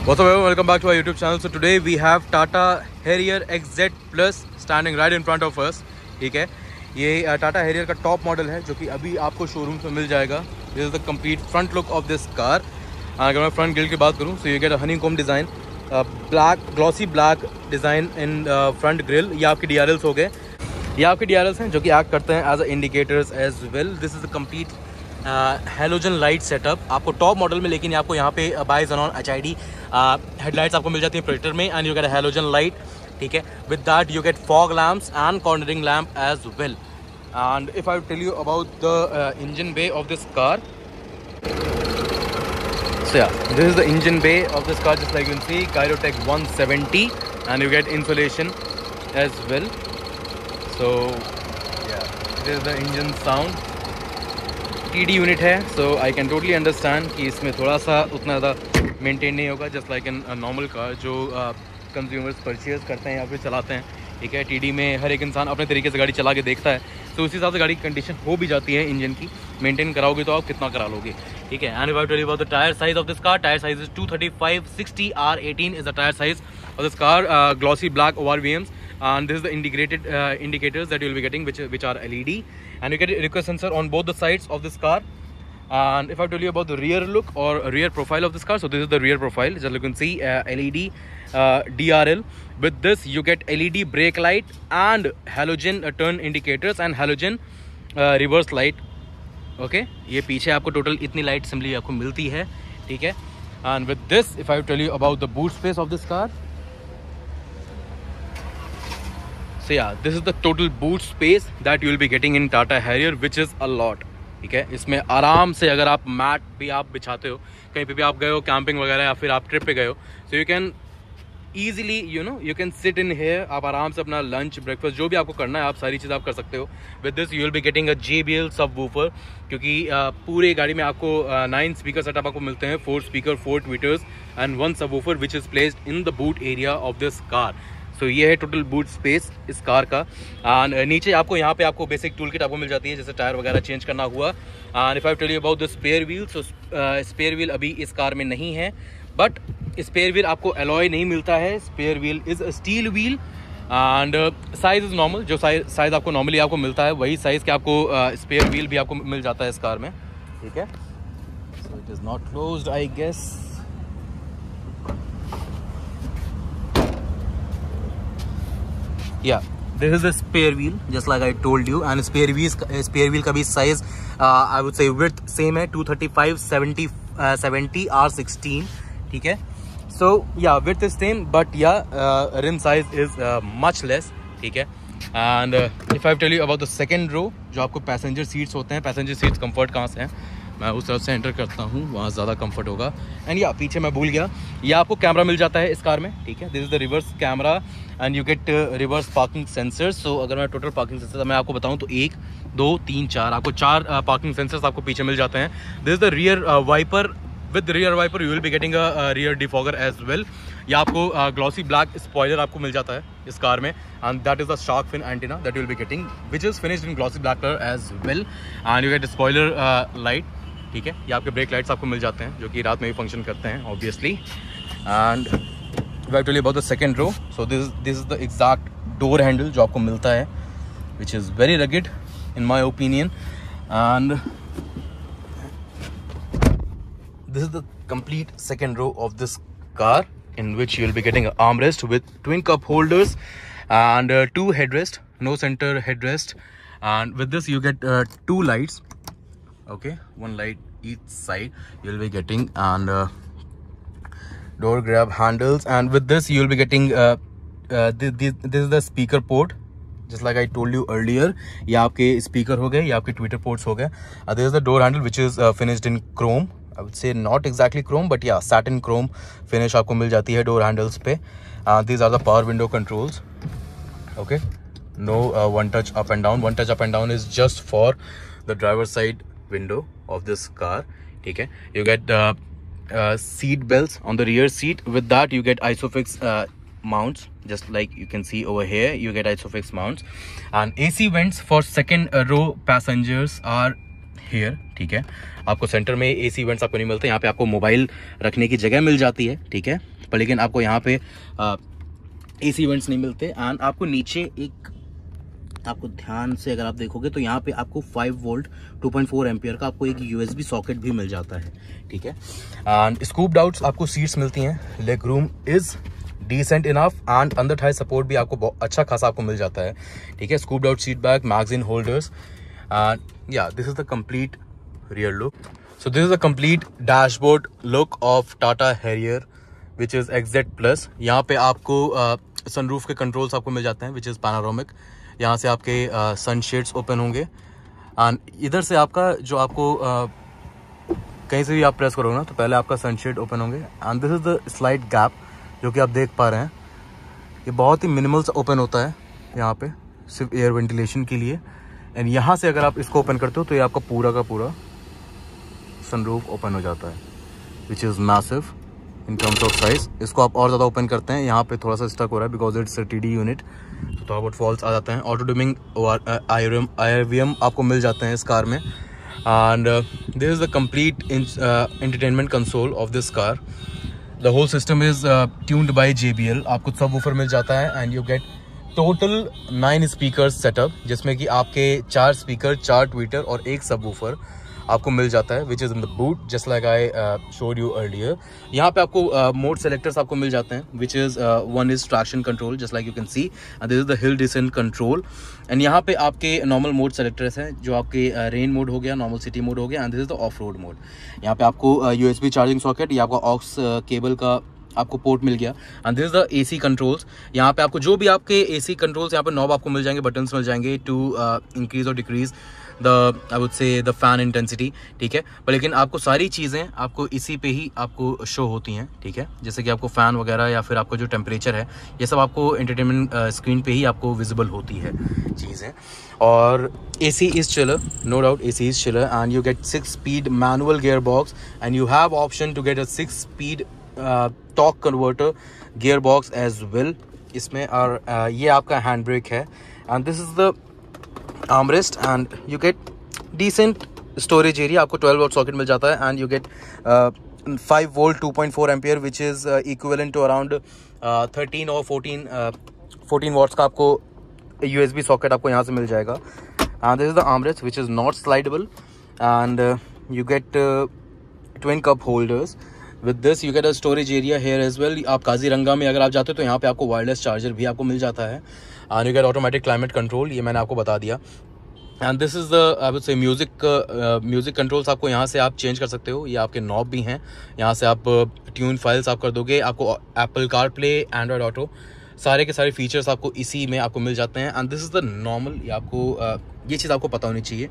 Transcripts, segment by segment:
What's up everyone, welcome back to our YouTube channel. So today we have Tata Harrier XZ Plus standing right in front of us. ठीक है, ये Tata Harrier का top model है जो कि अभी आपको शोरूम से मिल जाएगा. This is the complete front look of this car. अगर मैं फ्रंट ग्रिल की बात करूँ so you get a honeycomb design, black glossy black design in front grille. ये आपके DRLs हो गए. ये आपके DRLs हैं जो कि एक्ट करते हैं as a indicators as well. This is the complete halogen light setup आपको टॉप मॉडल में, लेकिन आपको यहाँ पे बाय ज़ेनॉन HID हेडलाइट्स आपको मिल जाती हैं प्रोजेक्टर में. And you get halogen light. ठीक है, with that you get fog lamps and cornering lamp as well. And if I tell you about the engine bay of this car, so yeah, this is the engine bay of this car. Just like you can see, Kyrotech 170, and you get insulation as well. So yeah, this is the engine sound. TD unit है, so I can totally understand कि इसमें थोड़ा सा उतना ज़्यादा maintain नहीं होगा. Just like in normal car जो कंज्यूमर्स परचेज करते हैं या फिर चलाते हैं. ठीक है, TD में हर एक इंसान अपने तरीके से गाड़ी चला के देखता है, तो उसी हिसाब से गाड़ी की कंडीशन हो भी जाती है इंजन की. मेंटेन कराओगे तो आप कितना करा लोगे. ठीक है, and if I tell you about the tyre size of this car, tyre size is 235/60 R18 is the tyre size of this car. Glossy black ORVMs, and this is the integrated indicators that you will be getting, which are LED, and you get a request sensor on both the sides of this car. And if I tell you about the rear look or rear profile of this car, so this is the rear profile. Just you can see LED DRL. With this you get LED brake light and halogen turn indicators and halogen reverse light. Okay, ये पीछे आपको total इतनी light assembly आपको मिलती है. ठीक है, and with this if I tell you about the boot space of this car, so yeah, this is the total boot space that you will be getting in Tata Harrier, which is a lot. ठीक है, इसमें आराम से अगर आप mat भी आप बिछाते हो, कहीं पे भी आप गए हो कैंपिंग वगैरह या फिर आप ट्रिप पे गए हो, so you can easily you can sit in here. आप आराम से अपना लंच ब्रेकफास्ट जो भी आपको करना है आप सारी चीज़ आप कर सकते हो. With this you will be getting a JBL सब वूफर, क्योंकि पूरे गाड़ी में आपको 9 स्पीकर सेटअप आपको मिलते हैं. 4 speaker, 4 tweeters and 1 sub woofer which is placed in the boot area of this car. So ये है टोटल बूट स्पेस इस कार का. एंड नीचे आपको यहाँ पे आपको बेसिक टूल किट आपको मिल जाती है, जैसे टायर वगैरह चेंज करना हुआ. And if I tell you about the spare wheel, so spare wheel अभी इस कार में नहीं है, बट स्पेयर व्हील आपको अलॉय नहीं मिलता है. Spare wheel is a steel wheel and size is normal. जो साइज आपको नॉर्मली आपको मिलता है वही साइज के आपको स्पेयर व्हील भी आपको मिल जाता है इस कार में. ठीक है, so it is not closed I guess. Yeah, this is the spare wheel, just like I told you, and spare wheel का भी size I would say width same है 235/70 R16. ठीक है, so yeah, width is same, but yeah, rim size is much less. ठीक है, and if I tell you about the second row, जो आपको passenger seats होते हैं, पैसेंजर सीट्स कंफर्ट कहाँ से हैं, मैं उस तरफ से एंटर करता हूँ, वहाँ ज़्यादा कंफर्ट होगा. एंड या पीछे मैं भूल गया, ये आपको कैमरा मिल जाता है इस कार में. ठीक है, this is the reverse camera and you get reverse parking sensors. So अगर मैं टोटल पार्किंग सेंसर मैं आपको बताऊँ तो 1 2 3 4 आपको 4 पार्किंग सेंसर्स आपको पीछे मिल जाते हैं. This is the rear wiper. With rear wiper you will be getting a rear defogger as well. या आपको ग्लॉसी ब्लैक स्पॉइलर आपको मिल जाता है इस कार में, and that is the shark fin antenna that you will be getting, which is finished in glossy black colour as well. And you get spoiler light. ठीक है, ये आपके ब्रेक लाइट्स आपको मिल जाते हैं जो कि रात में भी फंक्शन करते हैं obviously. And if I tell you about the second row, so this is the exact door handle जो आपको मिलता है, which is very rugged in my opinion. And this is the complete second row of this car, in which you will be getting an armrest with twin cup holders and 2 headrest, no center headrest. And with this you get 2 lights. Okay, 1 light each side you will be getting, and door grab handles. And with this you will be getting this is the speaker port, just like I told you earlier. ये आपके speaker हो गए, ये आपके tweeter ports हो गए. This is the door handle which is finished in chrome. I would say not exactly chrome, but yeah, satin chrome finish आपको मिल जाती है door handles पे. These are the power window controls. Okay, no one touch up and down. One touch up and down is just for the driver's side window of this car. ठीक है, you get seat belts on the rear seat. With that you get ISOFIX mounts, just like you can see over here. You get ISOFIX mounts and AC vents for second row passengers are here. ठीक है, आपको centre में AC vents आपको नहीं मिलते, यहाँ पे आपको मोबाइल रखने की जगह मिल जाती है. ठीक है, पर लेकिन आपको यहाँ पे AC वेंट्स नहीं मिलते। एंड आपको नीचे एक, आपको ध्यान से अगर आप देखोगे तो यहाँ पे आपको 5 वोल्ट 2.4 एम्पियर का आपको एक USB सॉकेट भी मिल जाता है, ठीक है। एंड स्कूप्ड आउट्स आपको सीट्स मिलती हैं, leg room is decent enough and under thigh support भी आपको बहुत अच्छा खासा आपको मिल जाता है, ठीक है। Scooped out seat back, magazine holders and या this is the complete rear look. So this is the complete dashboard look of Tata Harrier which is XZ+। यहाँ पे आपको सनरूफ के कंट्रोल्स आपको मिल जाते हैं विच इज पैनोरामिक। यहाँ से आपके सनशेड्स ओपन होंगे एंड इधर से आपका जो आपको कहीं से भी आप प्रेस करोगे ना तो पहले आपका सनशेड ओपन होंगे। And this is the slide gap जो कि आप देख पा रहे हैं, ये बहुत ही मिनिमल सा ओपन होता है यहाँ पे, सिर्फ एयर वेंटिलेशन के लिए। एंड यहाँ से अगर आप इसको ओपन करते हो तो ये आपका पूरा का पूरा सनरूफ ओपन हो जाता है which is massive in terms of size. इसको आप और ज़्यादा ओपन करते हैं, यहाँ पे थोड़ा सा स्टक हो रहा है बिकॉज इट्स TD यूनिट, तो थोड़ा बहुत फॉल्स आ जाते हैं। ऑटो डिमिंग IRVM आपको मिल जाते हैं इस कार में। And this is the complete entertainment console of this car. The whole system is tuned by JBL। आपको सबवूफर मिल जाता है and you get total 9 speakers setup, जिसमें कि आपके 4 स्पीकर, 4 ट्विटर और 1 सबवूफर आपको मिल जाता है which is in the boot just like I showed you earlier. यहाँ पे आपको मोड सेलेक्टर्स आपको मिल जाते हैं which is one is traction control just like you can see, and this is the hill descent control. And यहाँ पे आपके नॉर्मल मोड सेलेक्टर्स हैं जो आपके रेन मोड हो गया, नॉर्मल सिटी मोड हो गया, and this is the of road mode. यहाँ पे आपको USB चार्जिंग सॉकेट या आपका ऑक्स केबल का आपको पोर्ट मिल गया। And this is the AC controls. यहाँ पे आपको जो भी आपके AC कंट्रोल्स यहाँ पे नॉब आपको मिल जाएंगे, बटन्स मिल जाएंगे टू इंक्रीज और decrease the I would say the fan intensity, ठीक है। पर लेकिन आपको सारी चीज़ें आपको इसी पे ही आपको शो होती हैं, ठीक है। जैसे कि आपको फ़ैन वगैरह या फिर आपको जो टेम्परेचर है ये सब आपको एंटरटेनमेंट स्क्रीन पे ही आपको विजिबल होती है चीज़ें। और AC is chiller, no doubt AC is chiller and you get 6 speed manual gear box and you have option to get a 6 speed torque converter gear box as well इसमें। और ये आपका हैंड ब्रेक है and this is the armrest and you get decent storage area। आपको 12 volt socket मिल जाता है and you get 5 volt 2.4 ampere which is equivalent to around 13 और 14 वॉट्स का आपको USB सॉकेट आपको यहाँ से मिल जाएगा। And this is the armrest which is not slidable and you get twin cup holders। With this you get a storage area here as well। आप काजीरंगा में अगर आप जाते हो तो यहाँ पे आपको वायरलेस चार्जर भी आपको मिल जाता है and you gate automatic climate control, ये मैंने आपको बता दिया। And this is the I would say music controls आपको यहाँ से आप चेंज कर सकते हो, ये आपके नॉब भी हैं, यहाँ से आप ट्यून फाइल्स आप कर दोगे। आपको एप्पल कारप्ले, एंड्रॉयड ऑटो, सारे के सारे फीचर्स आपको इसी में आपको मिल जाते हैं। And this is the normal, ये आपको ये चीज़ आपको पता होनी चाहिए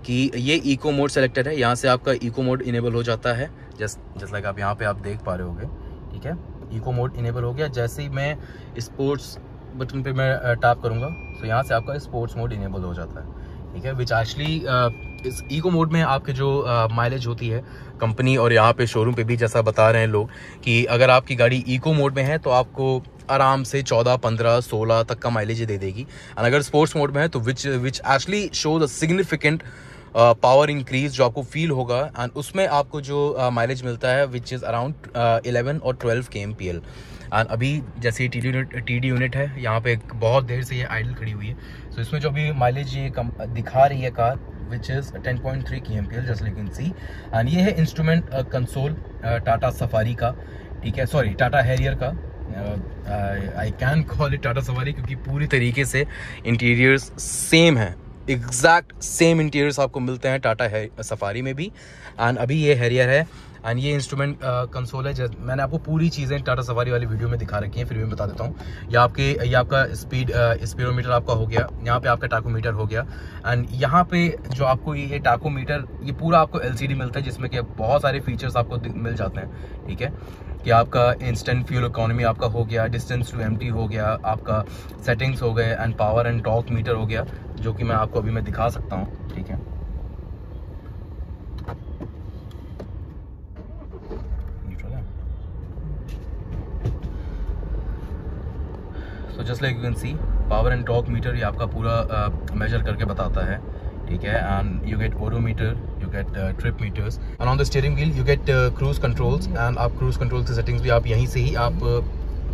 कि ये इको मोड सेलेक्टेड है, यहाँ से आपका इको मोड इनेबल हो जाता है जस्ट लाइक आप यहाँ पे आप देख पा रहे होगे, ठीक है। इको मोड इनेबल हो गया, जैसे ही मैं स्पोर्ट्स बटन पे मैं टैप करूँगा तो यहाँ से आपका स्पोर्ट्स मोड इनेबल हो जाता है, ठीक है। विच एक्चुअली इस इको मोड में आपके जो माइलेज होती है कंपनी और यहाँ पे शोरूम पे भी जैसा बता रहे हैं लोग कि अगर आपकी गाड़ी इको मोड में है तो आपको आराम से 14, 15, 16 तक का माइलेज दे देगी। एंड अगर स्पोर्ट्स मोड में है तो which actually show the significant power increase जो आपको फील होगा। एंड उसमें आपको जो माइलेज मिलता है विच इज़ अराउंड 11 और 12 kmpl। एंड अभी जैसे TD यूनिट है यहाँ पे बहुत देर से ये आइडल खड़ी हुई है, सो इसमें जो अभी माइलेज ये दिखा रही है car which is 10.3 kmpl just like you can see. And ये है इंस्ट्रूमेंट कंसोल टाटा सफारी का, ठीक है, सॉरी टाटा हैरियर का। I can call it Tata safari क्योंकि पूरी तरीके से इंटीरियर्स सेम है, एग्जैक्ट सेम इंटीरियर्स आपको मिलते हैं टाटा सफारी में भी। एंड अभी ये हैरियर है एंड ये इंस्ट्रूमेंट कंसोल है। मैंने आपको पूरी चीज़ें टाटा सफारी वाली वीडियो में दिखा रखी हैं, फिर भी मैं बता देता हूँ। ये आपका स्पीडोमीटर आपका हो गया, यहाँ पे आपका टाकोमीटर हो गया। एंड यहाँ पे जो आपको ये टाकोमीटर ये पूरा आपको LCD मिलता है जिसमें कि बहुत सारे फीचर्स आपको मिल जाते हैं, ठीक है। कि आपका इंस्टेंट फ्यूल इकोनॉमी आपका हो गया, डिस्टेंस टू एम्प्टी हो गया, आपका सेटिंग्स हो गए and power and torque meter हो गया जो कि मैं आपको अभी मैं दिखा सकता हूँ, ठीक है। So just like you can see power and torque meter ये आपका पूरा मेजर करके बताता है, ठीक है। And you get odometer, you get trip meters and on the steering wheel you get cruise controls, and आप क्रूज कंट्रोल की सेटिंग्स भी आप यहीं से ही आप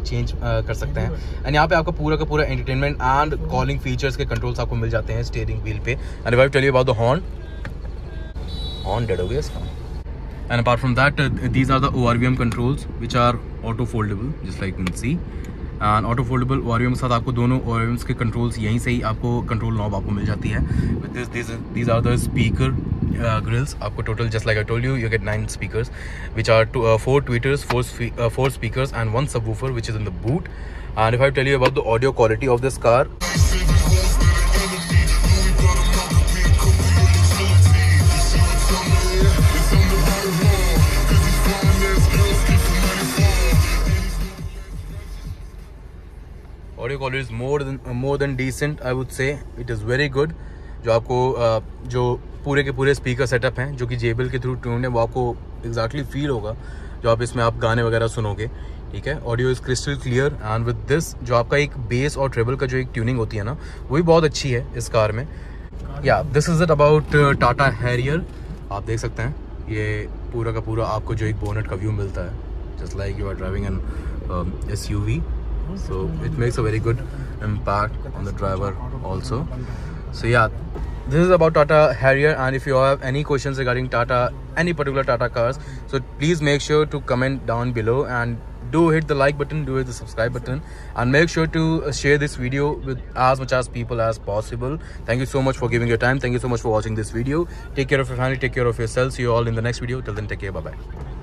चेंज कर सकते हैं। एंड यहाँ पे आपका पूरा का पूरा एंटरटेनमेंट एंड कॉलिंग फीचर्स के कंट्रोल्स आपको मिल जाते हैं स्टीयरिंग व्हील पे। And if I tell you about the horn dead हो गया इसका। And apart from that these are the ORVM controls which are auto foldable just like you can see. And auto foldable ORVM के साथ आपको दोनों ORVMs के controls यहीं से ही आपको कंट्रोल नॉब आपको मिल जाती है। With this are the speaker grills, आपको total just like I told you get 9 speakers which are 4 tweeters, 4 speakers and 1 subwoofer which is in the boot. And if I tell you about the audio quality of this car, audio quality is more than decent, I would say. It is very good. जो आपको जो पूरे के पूरे speaker setup हैं जो कि JBL के थ्रू ट्यून है, वो आपको एग्जैक्टली फील होगा जो आप इसमें आप गाने वगैरह सुनोगे, ठीक है। Audio is crystal clear and with this जो आपका एक बेस और ट्रेबल का जो एक ट्यूनिंग होती है ना, वो भी बहुत अच्छी है इस कार में। या this is it about Tata Harrier. आप देख सकते हैं ये पूरा का पूरा आपको जो एक बोनेट का व्यू मिलता है just like you are driving an SUV, so it makes a very good impact on the driver also. So yeah, this is about Tata Harrier, and if you have any questions regarding Tata, any particular Tata cars, so please make sure to comment down below and do hit the like button, do hit the subscribe button, and make sure to share this video with as much as people as possible. Thank you so much for giving your time. Thank you so much for watching this video. Take care of your family, take care of yourself. See you all in the next video. Till then, take care. Bye bye.